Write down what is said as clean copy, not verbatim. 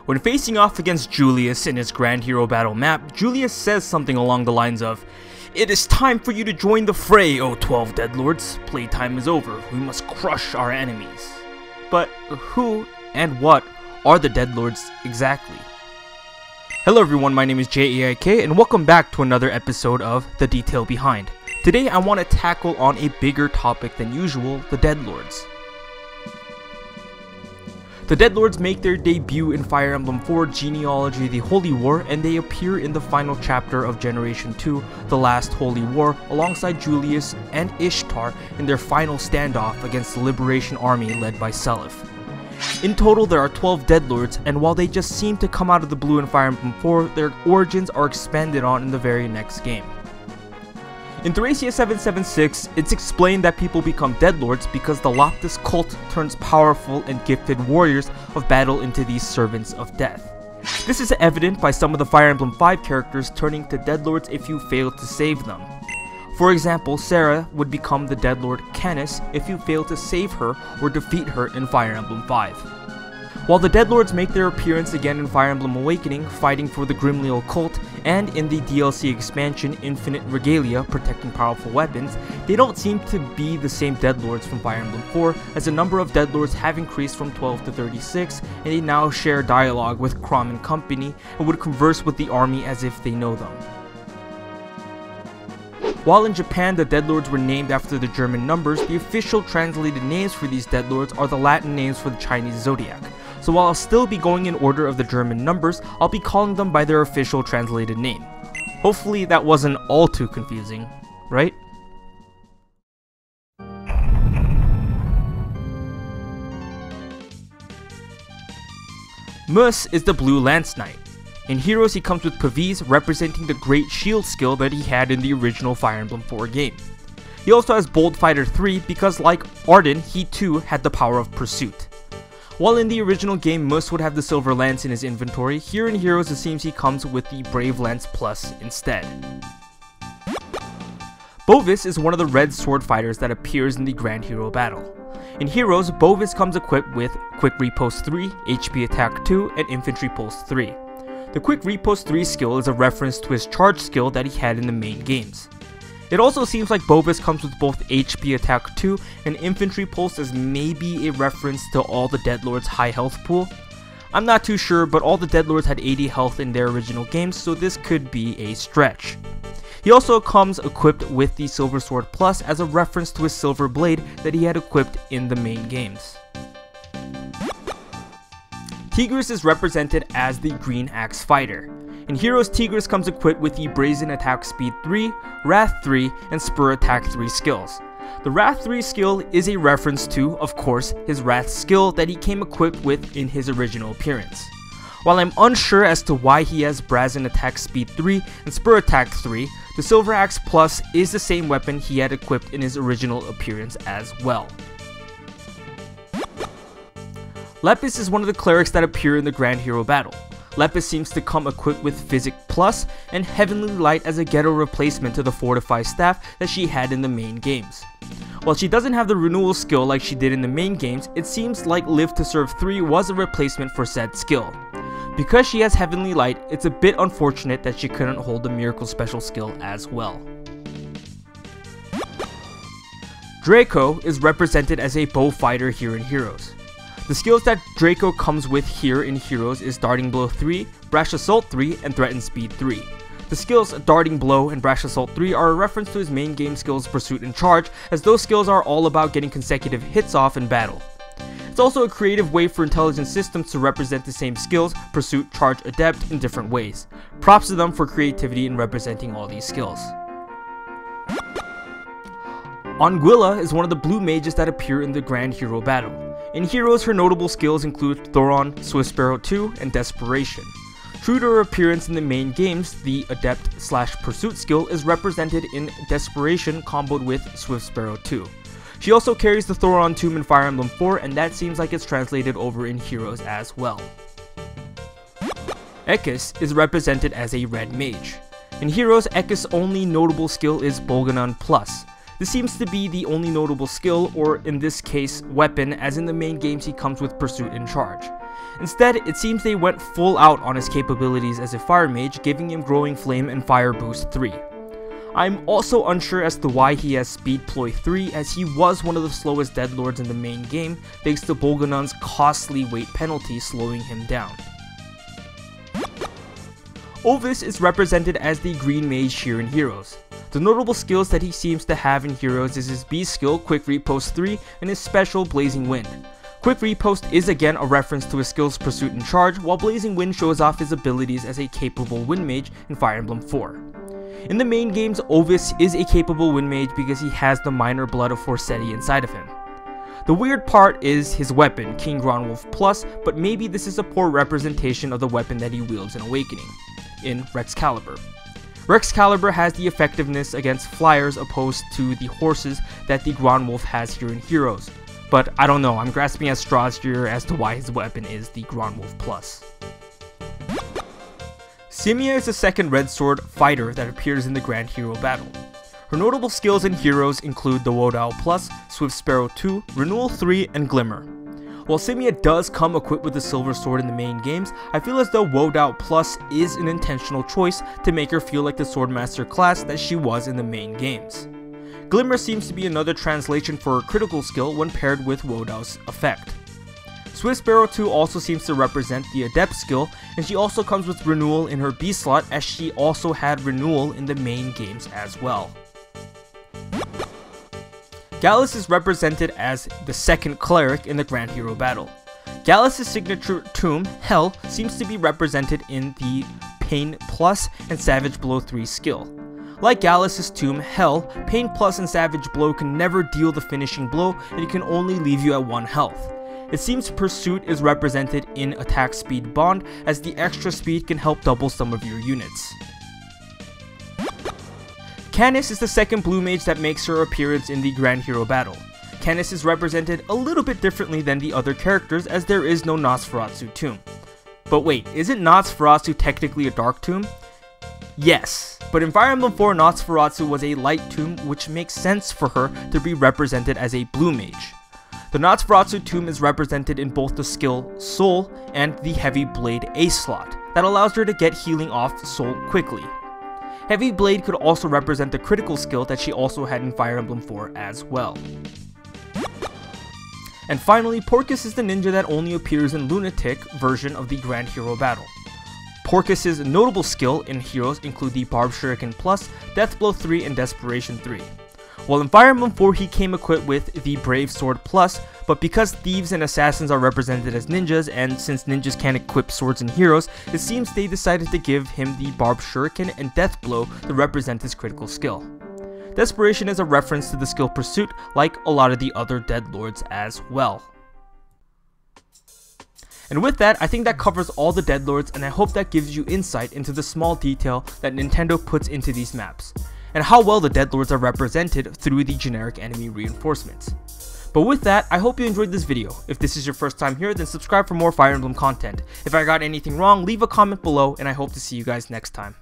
When facing off against Julius in his Grand Hero Battle map, Julius says something along the lines of, "It is time for you to join the fray, O 12 Deadlords. Playtime is over. We must crush our enemies." But who and what are the Deadlords exactly? Hello everyone, my name is JaeAIK and welcome back to another episode of The Detail Behind. Today I want to tackle on a bigger topic than usual, the Deadlords. The Deadlords make their debut in Fire Emblem 4 Genealogy: The Holy War, and they appear in the final chapter of Generation 2, The Last Holy War, alongside Julius and Ishtar in their final standoff against the Liberation Army led by Seliph. In total, there are 12 Deadlords, and while they just seem to come out of the blue in Fire Emblem 4, their origins are expanded on in the very next game. In Thracia 776, it's explained that people become Deadlords because the Loptus cult turns powerful and gifted warriors of battle into these servants of death. This is evident by some of the Fire Emblem 5 characters turning to Deadlords if you fail to save them. For example, Sarah would become the Deadlord Canis if you fail to save her or defeat her in Fire Emblem 5. While the Deadlords make their appearance again in Fire Emblem Awakening, fighting for the Grimleal cult, and in the DLC expansion Infinite Regalia, protecting powerful weapons, they don't seem to be the same Deadlords from Fire Emblem 4, as the number of Deadlords have increased from 12 to 36, and they now share dialogue with Chrom and company, and would converse with the army as if they know them. While in Japan the Deadlords were named after the German numbers, the official translated names for these Deadlords are the Latin names for the Chinese zodiac. So while I'll still be going in order of the German numbers, I'll be calling them by their official translated name. Hopefully that wasn't all too confusing, right? Mus is the Blue Lance Knight. In Heroes he comes with Pavis, representing the great shield skill that he had in the original Fire Emblem 4 game. He also has Bold Fighter 3 because, like Arden, he too had the power of Pursuit. While in the original game Mus would have the Silver Lance in his inventory, here in Heroes it seems he comes with the Brave Lance Plus instead. Bovis is one of the red sword fighters that appears in the Grand Hero Battle. In Heroes, Bovis comes equipped with Quick Riposte 3, HP Attack 2, and Infantry Pulse 3. The Quick Riposte 3 skill is a reference to his charge skill that he had in the main games. It also seems like Bovis comes with both HP Attack 2 and Infantry Pulse as maybe a reference to all the Deadlords' high health pool. I'm not too sure, but all the Deadlords had 80 health in their original games, so this could be a stretch. He also comes equipped with the Silver Sword Plus as a reference to his Silver Blade that he had equipped in the main games. TIGRIS is represented as the Green Axe Fighter. In Heroes, TIGRIS comes equipped with the Brazen Attack Speed 3, Wrath 3, and Spur Attack 3 skills. The Wrath 3 skill is a reference to, of course, his Wrath skill that he came equipped with in his original appearance. While I'm unsure as to why he has Brazen Attack Speed 3 and Spur Attack 3, the Silver Axe Plus is the same weapon he had equipped in his original appearance as well. Lepus is one of the clerics that appear in the Grand Hero Battle. Lepus seems to come equipped with Physic Plus and Heavenly Light as a ghetto replacement to the Fortify staff that she had in the main games. While she doesn't have the renewal skill like she did in the main games, it seems like Live to Serve 3 was a replacement for said skill. Because she has Heavenly Light, it's a bit unfortunate that she couldn't hold the Miracle Special skill as well. Draco is represented as a bow fighter here in Heroes. The skills that Draco comes with here in Heroes is Darting Blow 3, Brash Assault 3, and Threaten Speed 3. The skills Darting Blow and Brash Assault 3 are a reference to his main game skills Pursuit and Charge, as those skills are all about getting consecutive hits off in battle. It's also a creative way for intelligent systems to represent the same skills, Pursuit, Charge, Adept, in different ways. Props to them for creativity in representing all these skills. ANGUILLA is one of the blue mages that appear in the Grand Hero Battle. In Heroes, her notable skills include Thoron, Swift Sparrow 2, and Desperation. True to her appearance in the main games, the Adept/Pursuit skill is represented in Desperation comboed with Swift Sparrow 2. She also carries the Thoron Tomb in Fire Emblem 4, and that seems like it's translated over in Heroes as well. Equus is represented as a red mage. In Heroes, Equus' only notable skill is Bolganon Plus. This seems to be the only notable skill, or in this case, weapon, as in the main games he comes with Pursuit and Charge. Instead, it seems they went full out on his capabilities as a fire mage, giving him growing flame and fire boost 3. I'm also unsure as to why he has speed ploy 3, as he was one of the slowest Deadlords in the main game thanks to Bolganon's costly weight penalty slowing him down. Bovis is represented as the green mage here in Heroes. The notable skills that he seems to have in Heroes is his B skill Quick Repost 3 and his special Blazing Wind. Quick Repost is again a reference to his skills Pursuit and Charge, while Blazing Wind shows off his abilities as a capable Wind Mage in Fire Emblem 4. In the main games, Bovis is a capable Wind Mage because he has the minor blood of Forseti inside of him. The weird part is his weapon, King Gronwolf Plus, but maybe this is a poor representation of the weapon that he wields in Awakening, in Rexcalibur. Rexcalibur has the effectiveness against flyers opposed to the horses that the Gronwolf has here in Heroes. But I don't know, I'm grasping at straws here as to why his weapon is the Gronwolf Plus. Simia is the second Red Sword fighter that appears in the Grand Hero Battle. Her notable skills in Heroes include the Wodao Plus, Swift Sparrow 2, Renewal 3, and Glimmer. While Simia does come equipped with the Silver Sword in the main games, I feel as though Wodao Plus is an intentional choice to make her feel like the Swordmaster class that she was in the main games. Glimmer seems to be another translation for her critical skill when paired with Wodao's effect. Swift Sparrow 2 also seems to represent the Adept skill, and she also comes with Renewal in her B slot, as she also had Renewal in the main games as well. Gallus is represented as the second cleric in the Grand Hero Battle. Gallus' signature tomb, Hell, seems to be represented in the Pain Plus and Savage Blow 3 skill. Like Gallus' tomb, Hell, Pain Plus and Savage Blow can never deal the finishing blow, and it can only leave you at 1 health. It seems Pursuit is represented in Attack Speed Bond, as the extra speed can help double some of your units. Canis is the second blue mage that makes her appearance in the Grand Hero Battle. Canis is represented a little bit differently than the other characters, as there is no Nosferatu tomb. But wait, isn't Nosferatu technically a dark tomb? Yes, but in Fire Emblem 4, Nosferatu was a light tomb, which makes sense for her to be represented as a blue mage. The Nosferatu tomb is represented in both the skill Soul and the Heavy Blade A slot, that allows her to get healing off Soul quickly. Heavy Blade could also represent the critical skill that she also had in Fire Emblem 4 as well. And finally, Porcus is the ninja that only appears in Lunatic version of the Grand Hero Battle. Porcus' notable skill in Heroes include the Barb Shuriken Plus, Death Blow 3, and Desperation 3. While in Fire Emblem 4 he came equipped with the Brave Sword Plus, but because thieves and assassins are represented as ninjas, and since ninjas can't equip swords in Heroes, it seems they decided to give him the Barb Shuriken and Death Blow to represent his critical skill. Desperation is a reference to the skill Pursuit, like a lot of the other Deadlords as well. And with that, I think that covers all the Deadlords, and I hope that gives you insight into the small detail that Nintendo puts into these maps, and how well the Deadlords are represented through the generic enemy reinforcements. But with that, I hope you enjoyed this video. If this is your first time here, then subscribe for more Fire Emblem content. If I got anything wrong, leave a comment below, and I hope to see you guys next time.